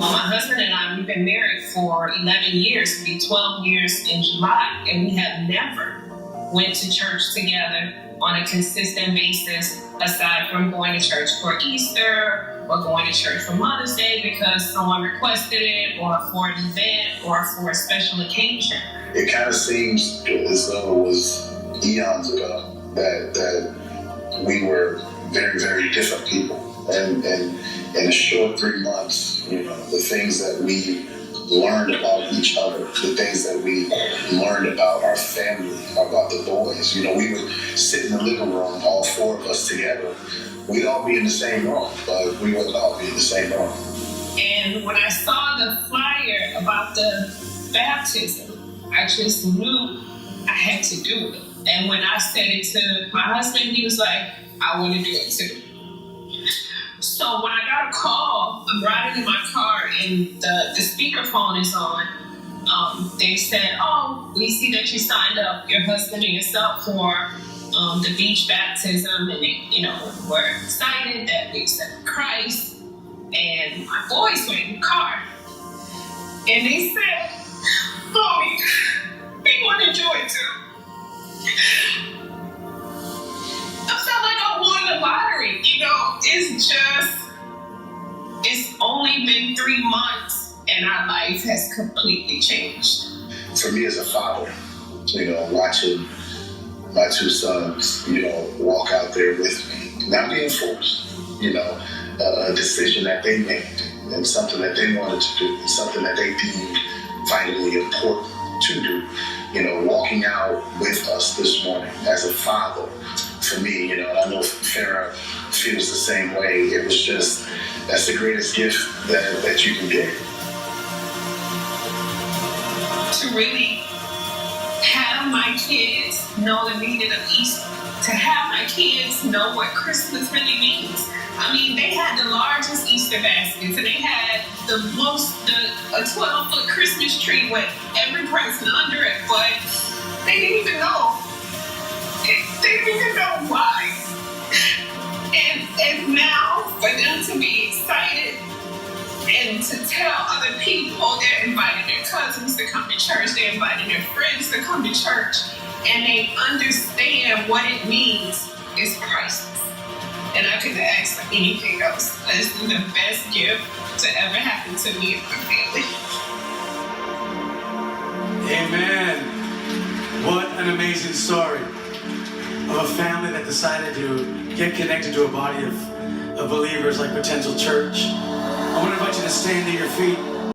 Well, my husband and I, we've been married for 11 years, it'll be 12 years in July, and we have never went to church together on a consistent basis, aside from going to church for Easter or going to church for Mother's Day because someone requested it, or for an event, or for a special occasion. It kind of seems as though it was eons ago that we were very, very different people. And in a short 3 months, the things that we learned about each other, the things that we learned about our family, about the boys. We would sit in the living room, all four of us together. We'd all be in the same room, but we wouldn't all be in the same room. And when I saw the flyer about the baptism, I just knew I had to do it. And when I said it to my husband, he was like, I want to do it too. So when I got a call, I'm riding in my car and the speakerphone is on. They said, oh, we see that you signed up, your husband and yourself, for the beach baptism. And they, we're excited that we accepted Christ. And my boys were in the car. And they said, oh, we want to join too. I felt like I won the lottery, it's only been 3 months and our life has completely changed. For me as a father, watching my two sons, walk out there with me, not being forced, a decision that they made and something that they wanted to do, and something that they deemed vitally important to do, walking out with us this morning as a father. For me, and I know Farrah feels the same way. It was just, that's the greatest gift that you can get. To really have my kids know the meaning of Easter, to have my kids know what Christmas really means. I mean, they had the largest Easter baskets, and they had a 12-foot Christmas tree with every present under it, but they didn't even know. They didn't even know why. And now, for them to be excited and to tell other people, they're inviting their cousins to come to church, they're inviting their friends to come to church, and they understand what it means, is priceless. And I couldn't ask for anything else. This is the best gift to ever happen to me and my family. Amen. What an amazing story of a family that decided to get connected to a body of believers like Potential Church. I want to invite you to stand to your feet.